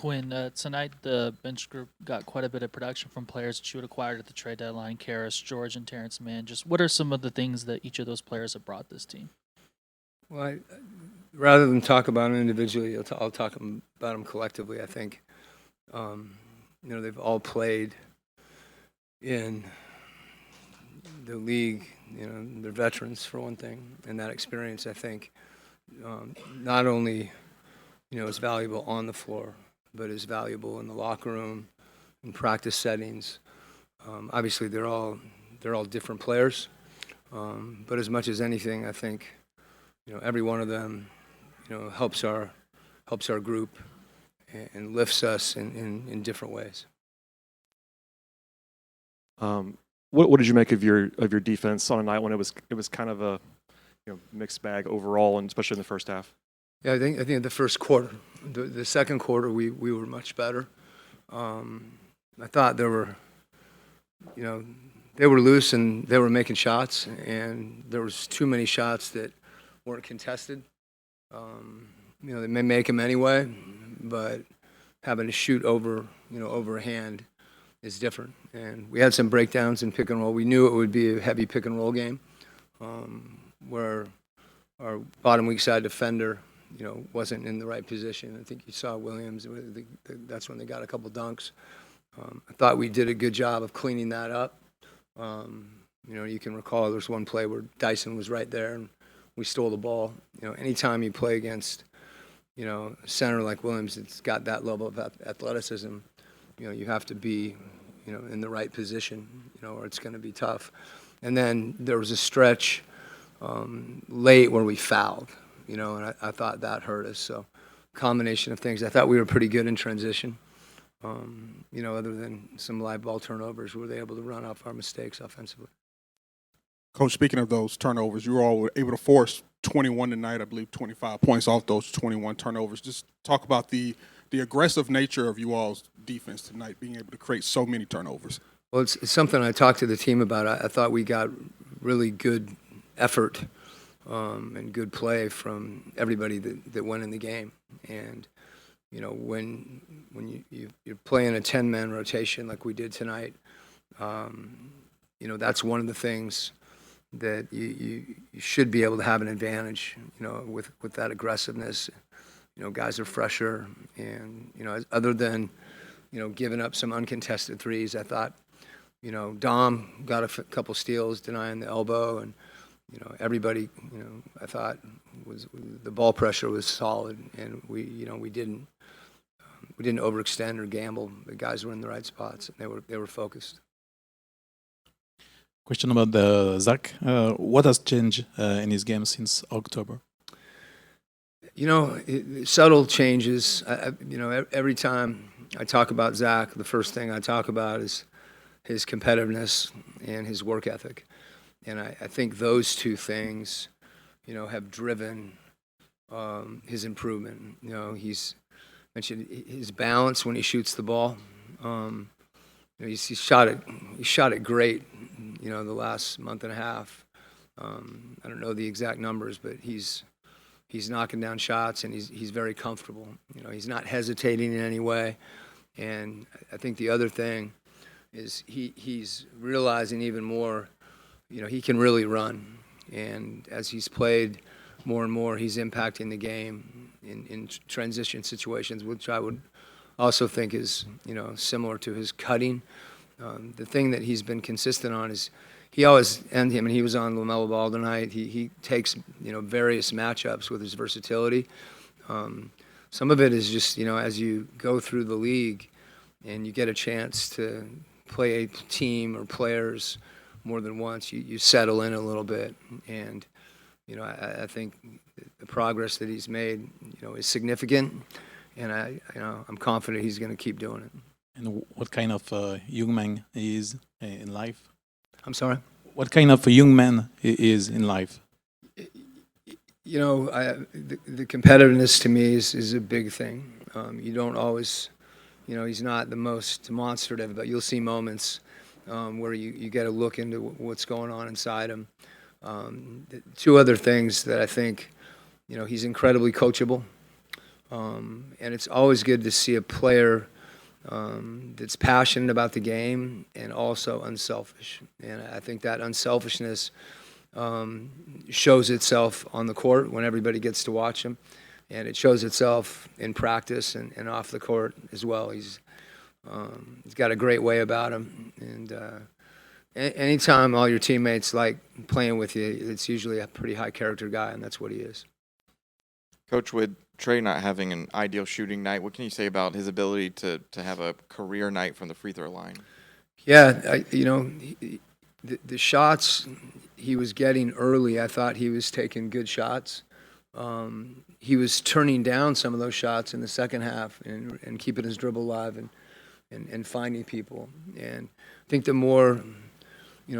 Quinn, tonight the bench group got quite a bit of production from players that you had acquired at the trade deadline, Karras, George, and Terrence Mann. Just what are some of the things that each of those players have brought this team? Well, rather than talk about them individually, I'll talk about them collectively. I think, um, they've all played in the league. They're veterans for one thing, and that experience, I think, not only is valuable on the floor, but is valuable in the locker room, in practice settings. Obviously, they're all different players, but as much as anything, I think every one of them helps our group and lifts us in different ways. What did you make of your defense on a night when it was kind of a mixed bag overall, and especially in the first half? Yeah, I think the first quarter, the second quarter, we were much better. I thought they were loose and they were making shots, and there was too many shots that weren't contested. They may make them anyway, but having to shoot over a hand is different. And we had some breakdowns in pick and roll. We knew it would be a heavy pick and roll game, where our bottom weak side defender, wasn't in the right position. I think you saw Williams. That's when they got a couple dunks. I thought we did a good job of cleaning that up. You can recall there was one play where Dyson was right there and we stole the ball. Anytime you play against, a center like Williams, it's got that level of athleticism. You have to be, in the right position, or it's going to be tough. And then there was a stretch late where we fouled, and I thought that hurt us. So, combination of things. I thought we were pretty good in transition. Other than some live ball turnovers, were they able to run off our mistakes offensively? Coach, speaking of those turnovers, you all were able to force 21 tonight, I believe 25 points off those 21 turnovers. Just talk about the aggressive nature of you all's defense tonight, being able to create so many turnovers. Well, it's something I talked to the team about. I thought we got really good effort and good play from everybody that went in the game. And, when you're playing a 10-man rotation like we did tonight, that's one of the things that you should be able to have an advantage, with that aggressiveness. Guys are fresher, and, other than, giving up some uncontested threes, I thought, Dom got a couple steals denying the elbow, and, everybody, I thought the ball pressure was solid, and we didn't overextend or gamble. The guys were in the right spots, and they were focused. Question about the Zach. What has changed in his game since October? Subtle changes. Every time I talk about Zach, the first thing I talk about is his competitiveness and his work ethic. And I think those two things, have driven his improvement. He's mentioned his balance when he shoots the ball. He shot it great, the last month and a half. I don't know the exact numbers, but he's knocking down shots, and he's very comfortable. He's not hesitating in any way. And I think the other thing is he's realizing even more, he can really run. And as he's played more and more, he's impacting the game in transition situations, which I would also think is, similar to his cutting. The thing that he's been consistent on is he always, and he was on LaMelo Ball tonight, he takes, various matchups with his versatility. Some of it is just, as you go through the league and you get a chance to play a team or players more than once, you settle in a little bit. And, I think the progress that he's made, is significant. And I'm confident he's going to keep doing it. And what kind of young man he is in life? I'm sorry? What kind of a young man he is in life? The competitiveness to me is a big thing. You don't always, he's not the most demonstrative, but you'll see moments where you get a look into what's going on inside him. Two other things that I think, he's incredibly coachable. And it's always good to see a player that's passionate about the game and also unselfish. And I think that unselfishness shows itself on the court when everybody gets to watch him, and it shows itself in practice and off the court as well. He's got a great way about him, and anytime all your teammates like playing with you, it's usually a pretty high character guy, and that's what he is. Coach, with Trey not having an ideal shooting night, what can you say about his ability to have a career night from the free throw line? Yeah, the shots he was getting early, I thought he was taking good shots. He was turning down some of those shots in the second half and keeping his dribble alive and finding people. And I think the more,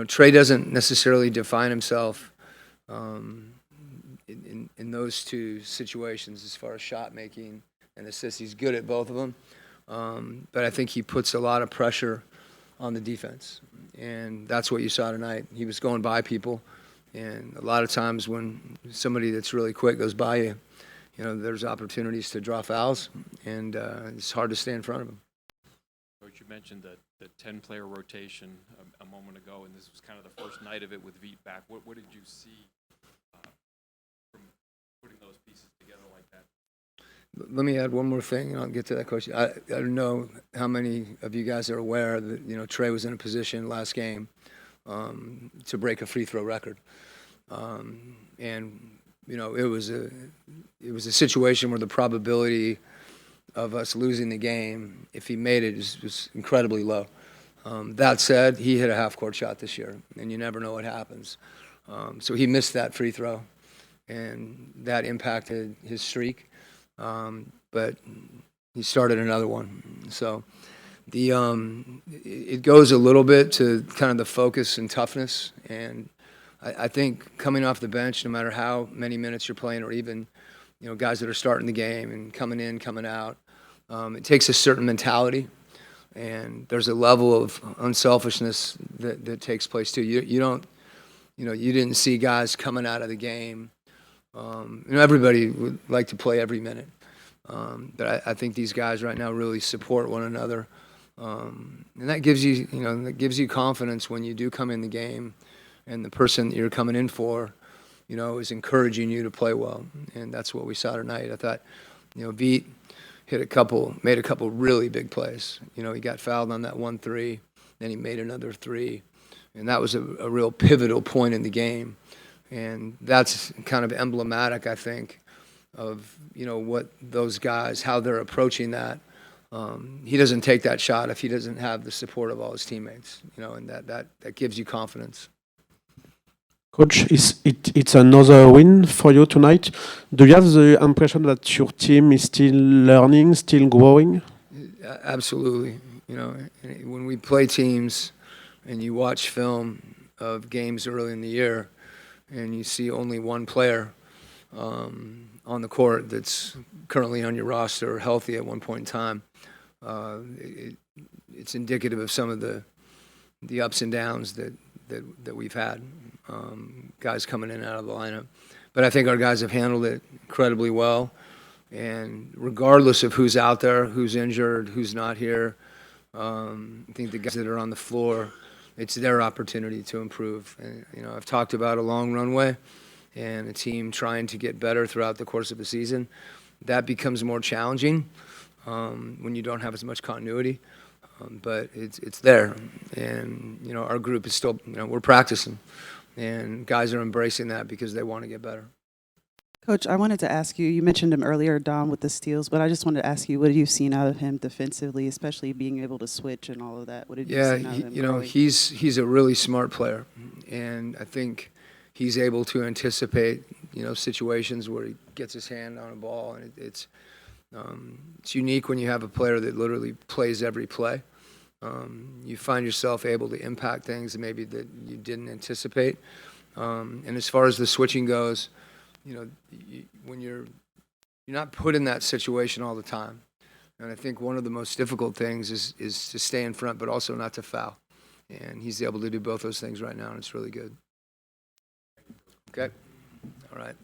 Trey doesn't necessarily define himself in those two situations as far as shot making and assists. He's good at both of them, but I think he puts a lot of pressure on the defense, and that's what you saw tonight. He was going by people, and a lot of times when somebody that's really quick goes by you, there's opportunities to draw fouls, and it's hard to stay in front of him. Coach, you mentioned the 10-player rotation a moment ago, and this was kind of the first night of it with Veet back. What did you see from putting those pieces together like that? Let me add one more thing, and I'll get to that question. I don't know how many of you guys are aware that Trey was in a position last game to break a free throw record, and it was a situation where the probability of us losing the game, if he made it, was incredibly low. That said, he hit a half-court shot this year, and you never know what happens. So he missed that free throw, and that impacted his streak. But he started another one. So it goes a little bit to kind of the focus and toughness. And I think coming off the bench, no matter how many minutes you're playing, or even guys that are starting the game and coming in, coming out, it takes a certain mentality. And there's a level of unselfishness that takes place too. You didn't see guys coming out of the game. Everybody would like to play every minute, but I think these guys right now really support one another, and that gives you confidence when you do come in the game, and the person that you're coming in for, is encouraging you to play well, and that's what we saw tonight. I thought, Veet made a couple really big plays. He got fouled on that 1-3, then he made another 3, and that was a real pivotal point in the game. And that's kind of emblematic, I think, of what those guys, how they're approaching that. He doesn't take that shot if he doesn't have the support of all his teammates, and that gives you confidence. Coach, it's another win for you tonight. Do you have the impression that your team is still learning, still growing? Absolutely. When we play teams and you watch film of games early in the year, and you see only one player on the court that's currently on your roster or healthy at one point in time, it's indicative of some of the ups and downs that we've had, guys coming in and out of the lineup. But I think our guys have handled it incredibly well, and regardless of who's out there, who's injured, who's not here, I think the guys that are on the floor, it's their opportunity to improve. And, I've talked about a long runway and a team trying to get better throughout the course of the season. That becomes more challenging when you don't have as much continuity, but it's there. And, our group is still, we're practicing, and guys are embracing that because they want to get better. Coach, I wanted to ask you, you mentioned him earlier, Dom, with the steals, but I just wanted to ask you, what have you seen out of him defensively, especially being able to switch and all of that? What did you see out of him? He's a really smart player, and I think he's able to anticipate, situations where he gets his hand on a ball, and it's unique when you have a player that literally plays every play. You find yourself able to impact things maybe that you didn't anticipate. And as far as the switching goes, when you're not put in that situation all the time. And I think one of the most difficult things is to stay in front, but also not to foul. And he's able to do both those things right now, and it's really good. Okay? All right.